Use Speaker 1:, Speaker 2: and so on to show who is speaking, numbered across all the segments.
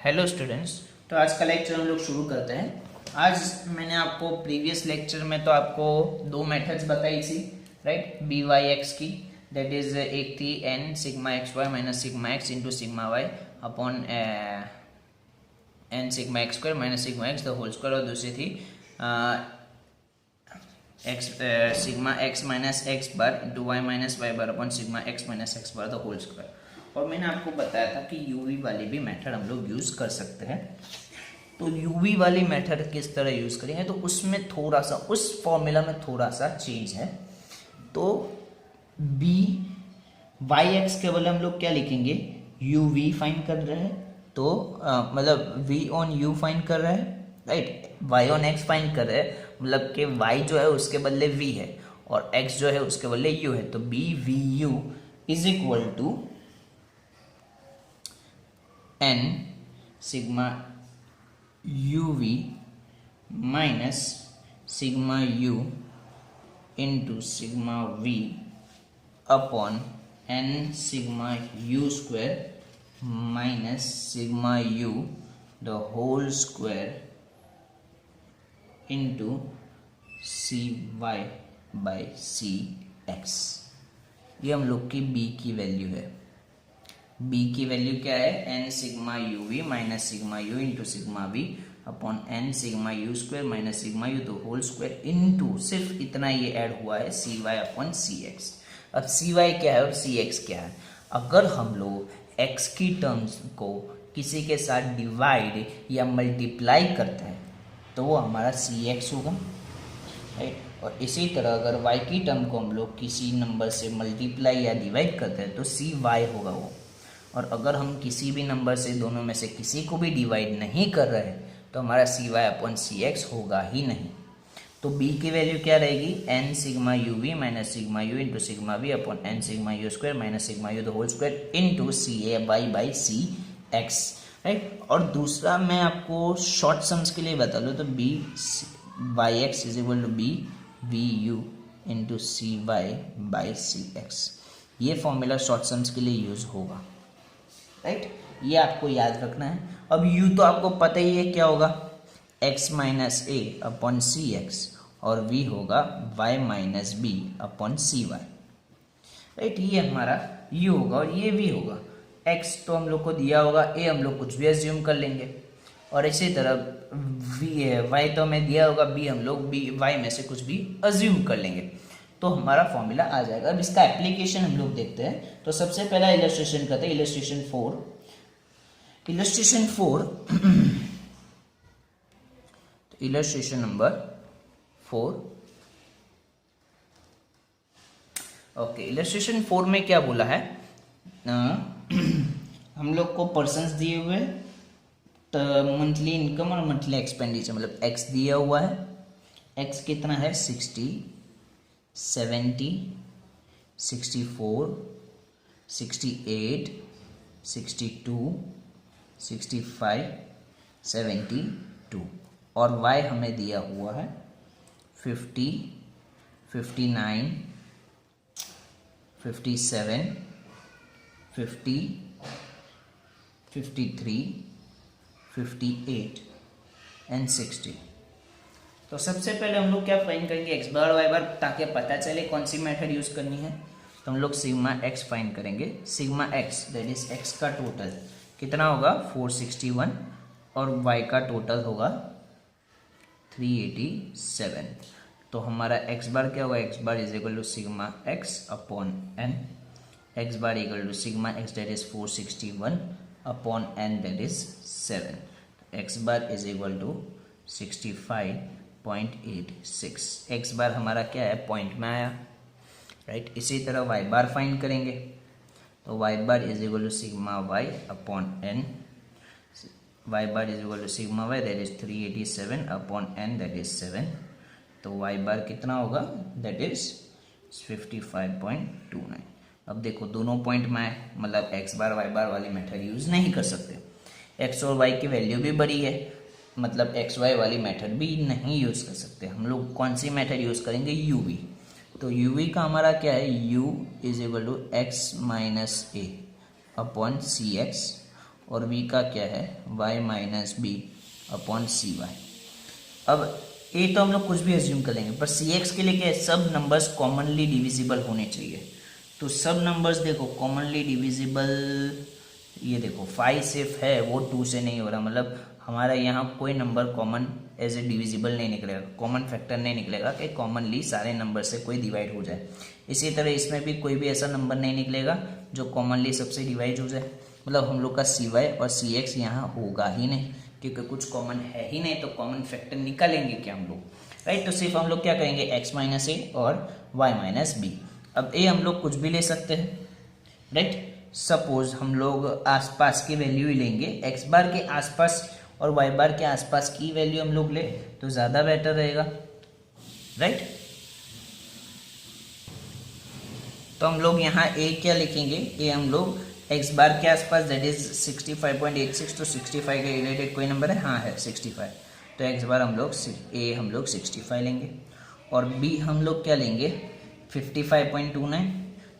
Speaker 1: Hello students. तो आज का लेक्चर हम लोग शुरू करते हैं। आज मैंने आपको प्रीवियस लेक्चर में तो आपको दो मेथड्स बताई थी, राइट, बी वाई एक्स की। दैट इज एक थी n sigma x y minus sigma x into sigma y upon n sigma x square minus sigma x the whole square, और दूसरी थी x sigma x minus x bar into y minus y bar upon sigma x minus x bar the whole square. और मैंने आपको बताया था कि UV वाली भी मेथड हम लोग यूज़ कर सकते हैं। तो यूवी वाली मेथड किस तरह यूज़ करेंगे, तो उसमें थोड़ा सा उस फॉर्मूला में थोड़ा सा चेंज है। तो बी वाई एक्स के बदले हम लोग क्या लिखेंगे, यू वी फाइंड कर रहे हैं, तो मतलब वी ऑन यू फाइंड कर रहे हैं, right, y on x find कर रहे हैं, मतलब कि वाई जो है उसके बदले वी है और एक्स जो है उसके बदले यू है। तो b v u is equal to n sigma you v minus sigma u into sigma v upon n sigma u square minus sigma u the whole square into c y by c x. ये हम लोग की B की value है। B की value क्या है, n sigma you v minus sigma u into sigma v upon n sigma u square minus sigma u तो होल स्क्वायर इंटू सिर्फ इतना ये ऐड हुआ है c y upon c x. अब सी वाई क्या है और सी एक्स क्या है। अगर हम लोग एक्स की टर्म्स को किसी के साथ डिवाइड या मल्टीप्लाई करते हैं तो वो हमारा सी एक्स होगा, राइट। और इसी तरह अगर वाई की टर्म को हम लोग किसी नंबर से मल्टीप्लाई या डिवाइड करते हैं तो सी वाई होगा वो। और अगर हम किसी भी नंबर से दोनों में से किसी को भी डिवाइड नहीं कर रहे तो हमारा c y upon c x होगा ही नहीं। तो बी की वैल्यू क्या रहेगी, n sigma you v minus sigma u into sigma v upon n sigma u square minus sigma u the whole square into c a y by c x, right. और दूसरा मैं आपको short sums के लिए बता दूँ तो b y x is equal to b v u into c y by c x. ये फॉर्मूला शॉर्ट सम्स के लिए यूज होगा, राइट। ये आपको याद रखना है। अब u तो आपको पता ही है क्या होगा, x minus a upon c x, और v होगा y minus b upon c Y, right. ये हमारा u होगा और ये v होगा। x तो हम लोग को दिया होगा, a हम लोग कुछ भी एज्यूम कर लेंगे, और इसी तरह v है, y तो हमें दिया होगा, b हम लोग y में से कुछ भी एज्यूम कर लेंगे, तो हमारा फॉर्मूला आ जाएगा। अब इसका एप्लीकेशन हम लोग देखते हैं। तो सबसे पहला इलस्ट्रेशन करते हैं, illustration 4। Illustration number 4। Okay, illustration 4 में क्या बोला है, हम लोग को पर्सन्स दिए हुए, मंथली इनकम और मंथली एक्सपेंडिचर, मतलब एक्स दिया हुआ है। एक्स कितना है, 60, 70, 64, 68, 62, 65, 72, और y हमें दिया हुआ है 50, 59, 57, 50, 53, 58 एंड 60। तो सबसे पहले हम लोग क्या फाइंड करेंगे, एक्स बार वाई बार, ताकि पता चले कौन सी मेथड यूज करनी है। तो हम लोग सिग्मा एक्स फाइंड करेंगे। Sigma x that is x का टोटल कितना होगा 461, और वाई का टोटल होगा 387। तो हमारा एक्स बार क्या होगा, X bar is equal to sigma X upon N. X bar equal to sigma x that is 461 upon N that is 7। X bar is equal to 65.86। X bar हमारा क्या है, point में आया, right. इसी तरह Y बार find करेंगे। तो y bar is equal to sigma y upon n. Y bar is equal to sigma y that is 387 upon N that is 7। तो वाई बार कितना होगा, दैट इज 55.29। अब देखो दोनों पॉइंट में आए, मतलब एक्स बार वाई बार वाली मेथड यूज नहीं कर सकते। एक्स और वाई की वैल्यू भी बड़ी है, मतलब एक्स वाई वाली मेथड भी नहीं यूज कर सकते। हम लोग कौन सी मेथड यूज करेंगे, यू वी। तो यू वी का हमारा क्या है, u is equal to x minus a upon c x, और v का क्या है y minus b upon c y. अब a तो हम लोग कुछ भी एज्यूम कर लेंगे, पर सी एक्स के लिए क्या है, सब नंबर्स कॉमनली डिविजिबल होने चाहिए। तो सब नंबर्स देखो कॉमनली डिविजिबल, ये देखो 5 सिर्फ है, वो 2 से नहीं हो रहा, मतलब हमारा यहाँ कोई number common as a divisible नहीं निकलेगा, कॉमन फैक्टर नहीं निकलेगा कि कॉमनली सारे नंबर से कोई डिवाइड हो जाए। इसी तरह इसमें भी कोई भी ऐसा नंबर नहीं निकलेगा जो कॉमनली सबसे डिवाइड हो जाए, मतलब हम लोग का सी वाई और सी एक्स यहाँ होगा ही नहीं, क्योंकि कुछ कॉमन है ही नहीं, तो कॉमन फैक्टर निकालेंगे क्या हम लोग, राइट। तो सिर्फ हम लोग क्या करेंगे एक्स माइनस ए और वाई माइनस बी। अब ए हम लोग कुछ भी ले सकते हैं, राइट। सपोज हम लोग आसपास की वैल्यू ही लेंगे, एक्स बार के आसपास और वाई बार के आसपास की वैल्यू हम लोग ले तो ज़्यादा बेटर रहेगा, राइट। तो हम लोग यहाँ ए क्या लिखेंगे, ए हम लोग एक्स बार के आसपास दैट इज 65.86, तो 65 के रिलेटेड कोई नंबर है, हाँ है 65, तो एक्स बार हम लोग ए हम लोग 65 लेंगे, और बी हम लोग क्या लेंगे 55.29,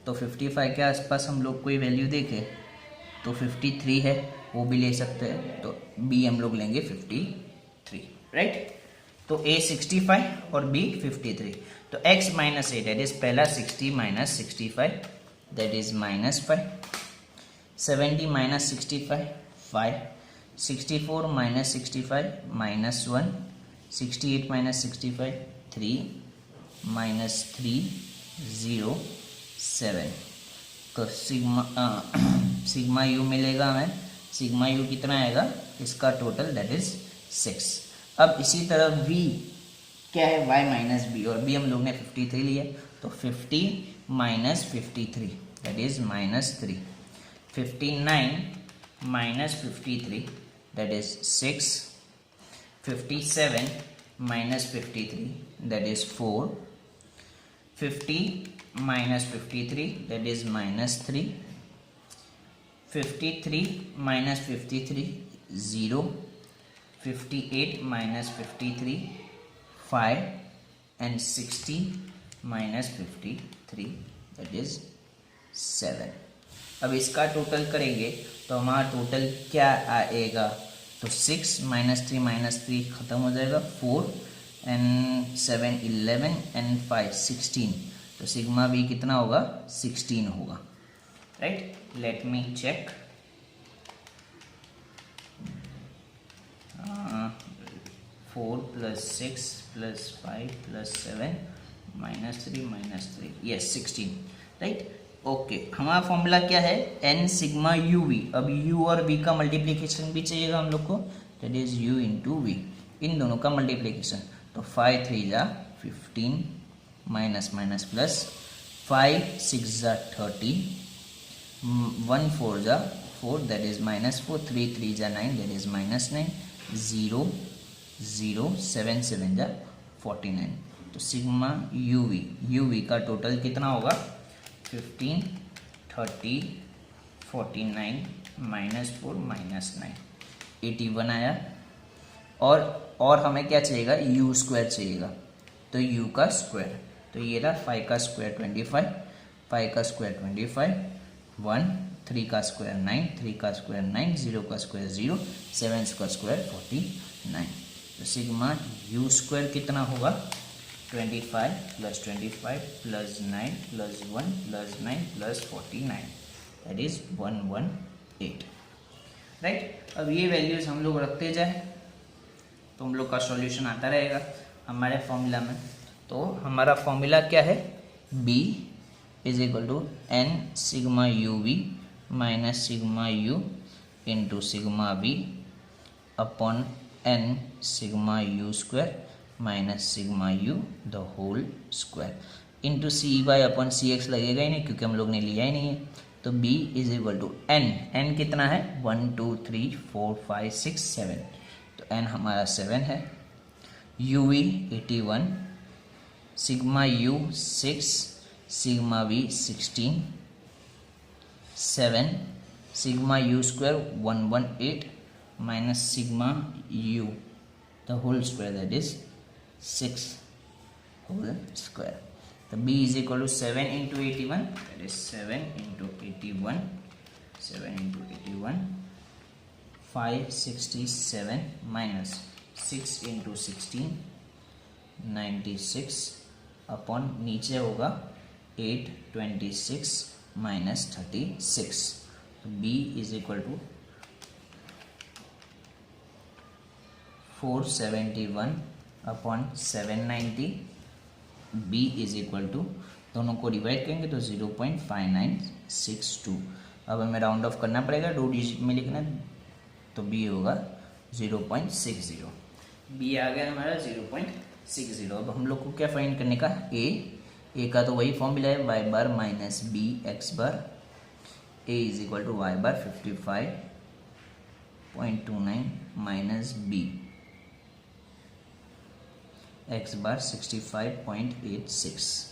Speaker 1: तो 55 के आसपास हम लोग कोई वैल्यू देखें तो 53 है, वो भी ले सकते हैं, तो बी हम लोग लेंगे 53, राइट। तो ए 65 और बी 53, तो x minus A that is पहला 60 minus 65 that is -5, 70 minus 65 5, 64 minus 65 -1, 68 minus 65 3, -3 0 7, तो सिग्मा यू मिलेगा हमें, सिग्मा यू कितना आएगा इसका टोटल दैट इज 6। अब इसी तरह v क्या है y माइनस बी, और b हम लोग ने 53 लिया, तो 50 minus 53 that is -3, 59 minus 53 that is 6, 57 minus 53 that is 4, 50 minus 53 that is -3, 53 minus 53 0, 58 minus 53 5, and 60 minus 53 that is 7। अब इसका टोटल करेंगे तो हमारा टोटल क्या आएगा, तो 6 -3 -3 खत्म हो जाएगा, 4 and 7 11 and 5 16, तो सिग्मा बी कितना होगा 16 होगा, right. Let me check, 4 + 6 + 5 + 7 -3 yes 16, right. Okay, हमारा फॉर्मूला क्या है n सिग्मा यू वी। अब u और v का मल्टीप्लिकेशन भी चाहिएगा हम लोग को, that is u into V, इन दोनों का मल्टीप्लिकेशन, तो 5 3 जा 15 माइनस माइनस प्लस 5 6 जा 30, 1 4 जा 4 दैट इज -4, 3 3 जा 9 दैट इज -9, 0 0 7 7 जा 49, तो सिग्मा यू वी का टोटल कितना होगा 15 30 49 -4 -9 81 आया। और हमें क्या चाहिएगा u स्क्वायर चाहिएगा, तो u का स्क्वायर, तो ये रहा 5 का स्क्वायर 25, 5 का स्क्वायर 25, 1 3 का स्क्वायर 9, 3 का स्क्वायर 9, 0 का स्क्वायर 0, 7 का स्क्वायर 49, तो सिग्मा u स्क्वायर कितना होगा 25 + 25 + 9 + 1 + 9 + 49 दैट इज 118, राइट। अब ये वैल्यूज हम लोग रखते जाए तो हम लोग का सॉल्यूशन आता रहेगा हमारे फॉर्मूला में। तो हमारा फॉर्मूला क्या है, b = n sigma you v minus sigma u into sigma v upon n sigma u square minus sigma u the whole square into c y upon c x लगेगा ही नहीं क्योंकि हम लोग ने लिया ही नहीं है। तो b = n कितना है 1 2 3 4 5 6 7, तो n हमारा 7 है, u v 81, sigma u 6, sigma v 16, 7 sigma u square 118 minus sigma u the whole square that is 6 whole square. तो b = 7 × 81 that is 7 × 81, 7 × 81 567 minus 6 into 16 96 upon नीचे होगा 826 माइनस 36, तो b is equal to 471 upon 790, b is equal to दोनों को divide करेंगे तो 0.5962। अब हमें राउंड ऑफ करना पड़ेगा, 2 डिजिट में लिखना, तो b होगा 0.60। b आ गया हमारा 0.60। अब हम लोग को क्या फाइंड करने का, a का तो वही फॉर्मूला है y bar minus b x bar, a is equal to y bar 55.29 minus b x bar 65.86,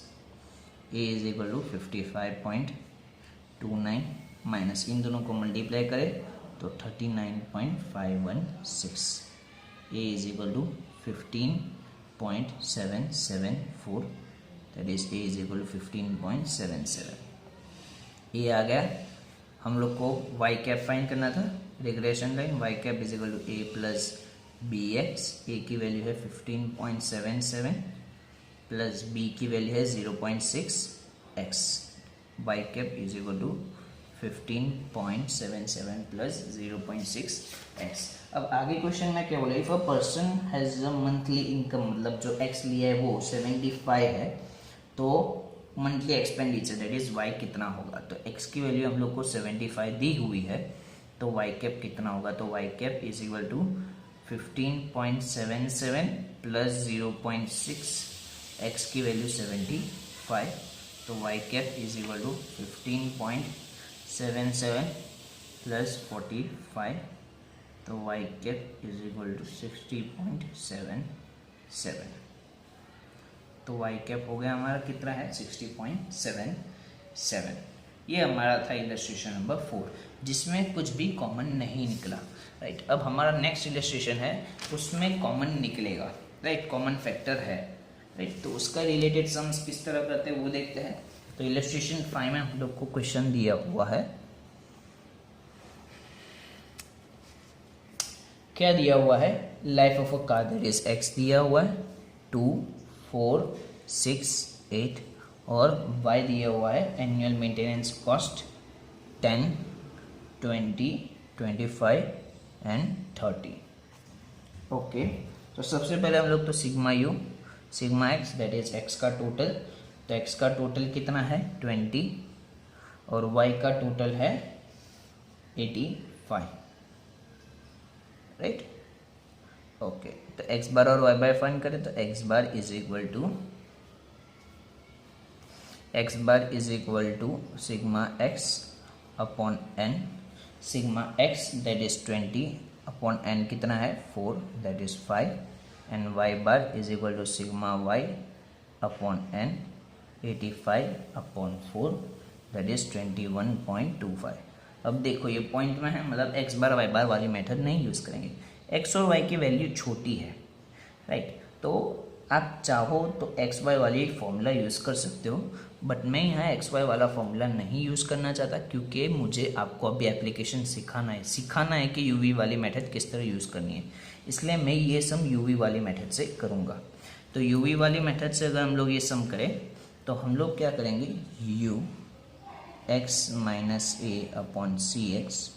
Speaker 1: a is equal to 55.29 minus इन दोनों को मल्टीप्लाई करें तो 39.516, a is equal to 15.774, that is a is equal to 15.77। ये आ गया। हम लोग को y कैप फाइंड करना था, regression line y cap is equal to a plus B X, A की वैल्यू है 15.77 प्लस b की वैल्यू है 0.6x, y cap is equal to 15.77 plus 0.6x। अब आगे क्वेश्चन में क्या बोला, if a person has a monthly income, मतलब जो x लिया है वो 75 है, तो monthly expenditure that is y कितना होगा। तो x की वैल्यू हम लोग को 75 दी हुई है, तो y कैप कितना होगा, तो y cap is equal to 15.77 plus 0.6, x की वैल्यू 75, तो y cap is equal to 15.77 plus 45, तो y cap is equal to 60.77, तो y कैप हो गया हमारा कितना है 60.77। ये हमारा था इलस्ट्रेशन नंबर 4, जिसमें कुछ भी कॉमन नहीं निकला, राइट। अब हमारा नेक्स्ट इलस्ट्रेशन है, उसमें कॉमन निकलेगा, राइट, कॉमन फैक्टर है, राइट। तो उसका रिलेटेड सम्स किस तरह करते हैं वो देखते हैं। तो इलस्ट्रेशन 5 में हम लोग को क्वेश्चन दिया हुआ है, क्या दिया हुआ है, life of a car that is x दिया हुआ है 2, 4, 6, 8 और y दिया हुआ है annual maintenance cost 10, 20, 25 and 30। Okay, तो सबसे पहले हम लोग तो sigma u, sigma x that is x का टोटल, तो x का टोटल कितना है 20 और y का टोटल है 85, राइट। ओके, तो x बार और y बार फाइंड करें तो x bar is equal to sigma x upon n, sigma x that is 20 upon n कितना है 4 that is 5 and y bar is equal to sigma y upon n 85 upon 4 that is 21.25। अब देखो ये point में है, मतलब x बार y बार वाली method नहीं यूज़ करेंगे, x और y की वैल्यू छोटी है, राइट। तो आप चाहो तो एक्स वाई वाली फॉर्मूला यूज़ कर सकते हो, बट मैं यहाँ एक्स वाई वाला फॉर्मूला नहीं यूज़ करना चाहता, क्योंकि मुझे आपको अभी एप्लीकेशन सिखाना है कि यूवी वाली मेथड किस तरह यूज़ करनी है, इसलिए मैं ये सम यूवी वाली मेथड से करूँगा। तो यूवी वाली मेथड से अगर हम लोग ये सम करें तो हम लोग क्या करेंगे, u x minus a upon c x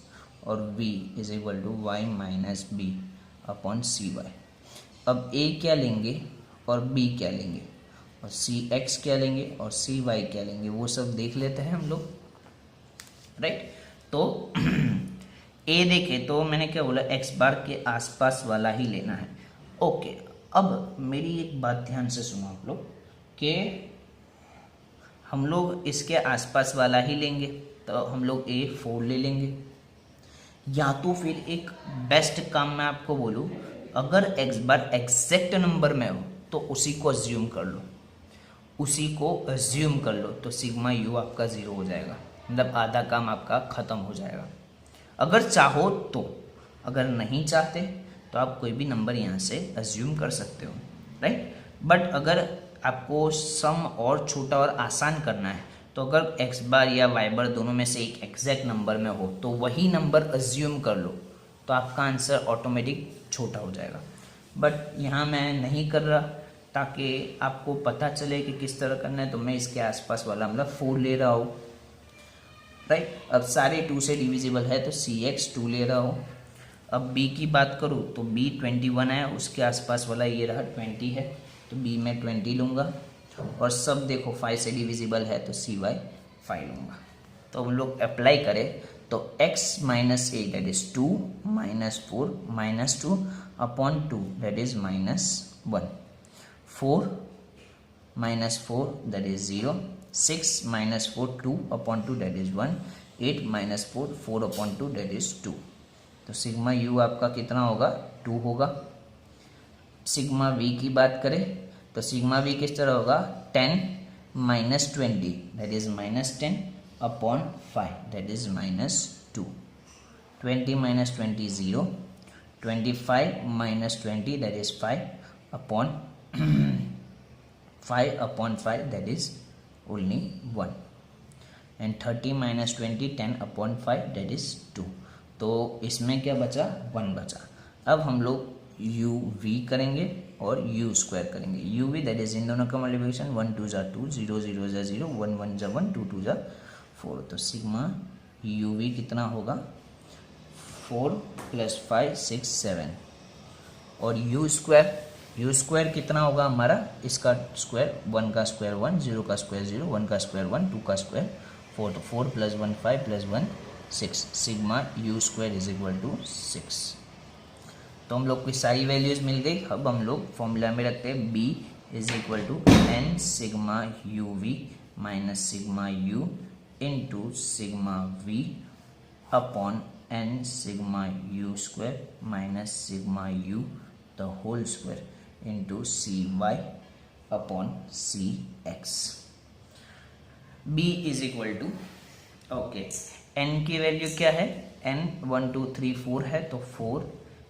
Speaker 1: और v is equal to y minus b upon c y. अब a क्या लेंगे और b क्या लेंगे और सी एक्स क्या लेंगे और सी वाई क्या लेंगे, वो सब देख लेते हैं हम लोग, राइट। तो a देखें तो मैंने क्या बोला, x बार के आसपास वाला ही लेना है। ओके, अब मेरी एक बात ध्यान से सुनो आप लोग कि हम लोग इसके आसपास वाला ही लेंगे, तो हम लोग A4 ले लेंगे, या तो फिर एक बेस्ट काम मैं आपको बोलूँ, अगर x बार एग्जैक्ट नंबर में हो तो उसी को अज्यूम कर लो, तो सिग्मा यू आपका 0 हो जाएगा, मतलब आधा काम आपका ख़त्म हो जाएगा। अगर चाहो तो, अगर नहीं चाहते तो आप कोई भी नंबर यहाँ से अज्यूम कर सकते हो, राइट। बट अगर आपको सम और छोटा और आसान करना है तो अगर x बार या y बार दोनों में से एक एग्जैक्ट नंबर में हो तो वही नंबर अज्यूम कर लो, तो आपका आंसर ऑटोमेटिक छोटा हो जाएगा। बट यहाँ मैं नहीं कर रहा, ताकि आपको पता चले कि किस तरह करना है, तो मैं इसके आसपास वाला मतलब 4 ले रहा हूँ, राइट। अब सारे 2 से डिविजिबल है तो Cx 2 ले रहा हूँ। अब b की बात करूँ तो b 21 है, उसके आसपास वाला ये रहा 20 है, तो b में 20 लूँगा। और सब देखो 5 से डिविजिबल है तो Cy 5 लूँगा। तो हम लोग अप्लाई करें तो x minus 8 that is 2 minus 4 minus 2 upon 2 that is minus 1, 4 minus 4 that is 0, 6 minus 4 2 upon 2 that is 1, 8 minus 4 4 upon 2 that is 2। तो सिग्मा u आपका कितना होगा, 2 होगा। सिग्मा v की बात करें तो सिग्मा v किस तरह होगा, 10 minus 20 that is minus 10 upon 5 that is minus 2, 20 minus 20 0, 25 minus 20 that is 5 upon 5 upon 5 that is only 1, and 30 minus 20 10 upon 5 that is 2। तो इसमें क्या बचा, 1 बचा। अब हम लोग u v करेंगे और u स्क्वायर करेंगे। u v that is in दोनों का मल्टीप्लिकेशन, 1 2 जा 2, 0 0 जा 0, 1 1 जा 1, 2 2 जा 4। तो सिग्मा u v कितना होगा, 4 प्लस 5 6 7, और u स्क्वायर कितना होगा हमारा, इसका स्क्वायर 1 का स्क्वायर 1, 0 का स्क्वायर 0, 1 का स्क्वायर 1, 2 का स्क्वायर 4, तो 4 plus 1 5 plus 1 6, sigma u square is equal to 6। तो हम लोग की सारी वैल्यूज मिल गई। अब हम लोग फॉर्मूला में रखते हैं b is equal to n sigma u v minus sigma u into sigma v upon n sigma u square minus sigma u the whole square into Cy upon Cx। b is equal to, okay, n की value क्या है, n 1 2 3 4 है, तो 4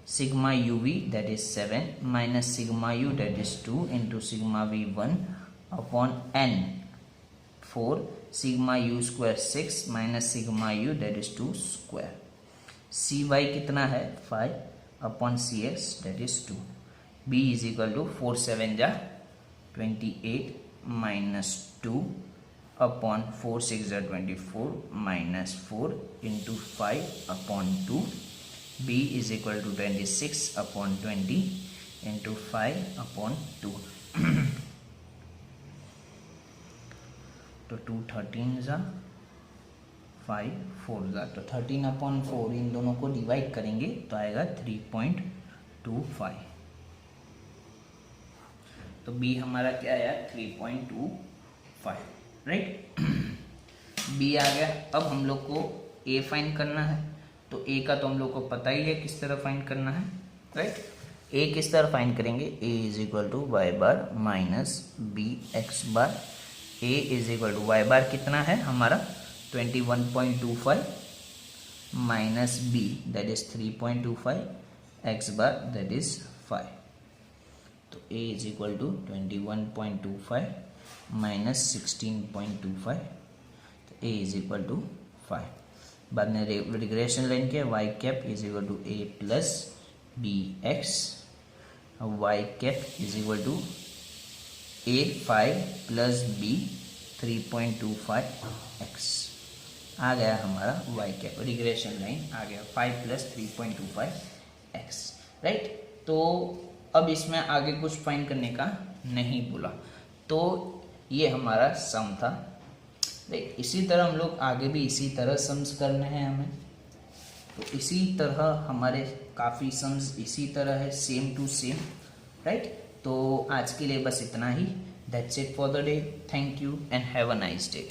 Speaker 1: sigma u v that is 7 minus sigma u that is 2 into sigma v 1 upon n 4 sigma u square 6 minus sigma u that is 2 square. Cy कितना है, 5 upon Cx that is 2। b is equal to 4 7 जा 28 minus 2 upon 4 6 जा 24 minus 4 into 5 upon 2। b is equal to 26 upon 20 into 5 upon 2। तो 2 13 जा 5 4 जा, तो 13 upon 4 इन दोनों को डिवाइड करेंगे तो आएगा 3.25। तो b हमारा क्या आया, 3.25, राइट। b आ गया। अब हम लोग को a फाइंड करना है, तो a का तो हम लोग को पता ही है किस तरह फाइंड करना है, राइट। a किस तरह फाइंड करेंगे, a is equal to Y bar minus B X bar. a is equal to Y bar कितना है हमारा 21.25 minus b that is 3.25, x bar that is 5। तो a is equal to 21.25 minus 16.25, तो a is equal to 5। बाद में regression line के y cap is equal to a plus B X, Y cap is equal to a 5 plus b 3.25x। आ गया हमारा y cap, regression line आ गया 5 plus 3.25x, right. तो अब इसमें आगे कुछ फाइंड करने का नहीं बोला, तो ये हमारा सम था, राइट। इसी तरह हम लोग आगे भी इसी तरह सम्स करने हैं हमें, तो इसी तरह हमारे काफ़ी सम्स इसी तरह है, सेम टू सेम, राइट। तो आज के लिए बस इतना ही। That's it for the day. Thank you and have a nice day.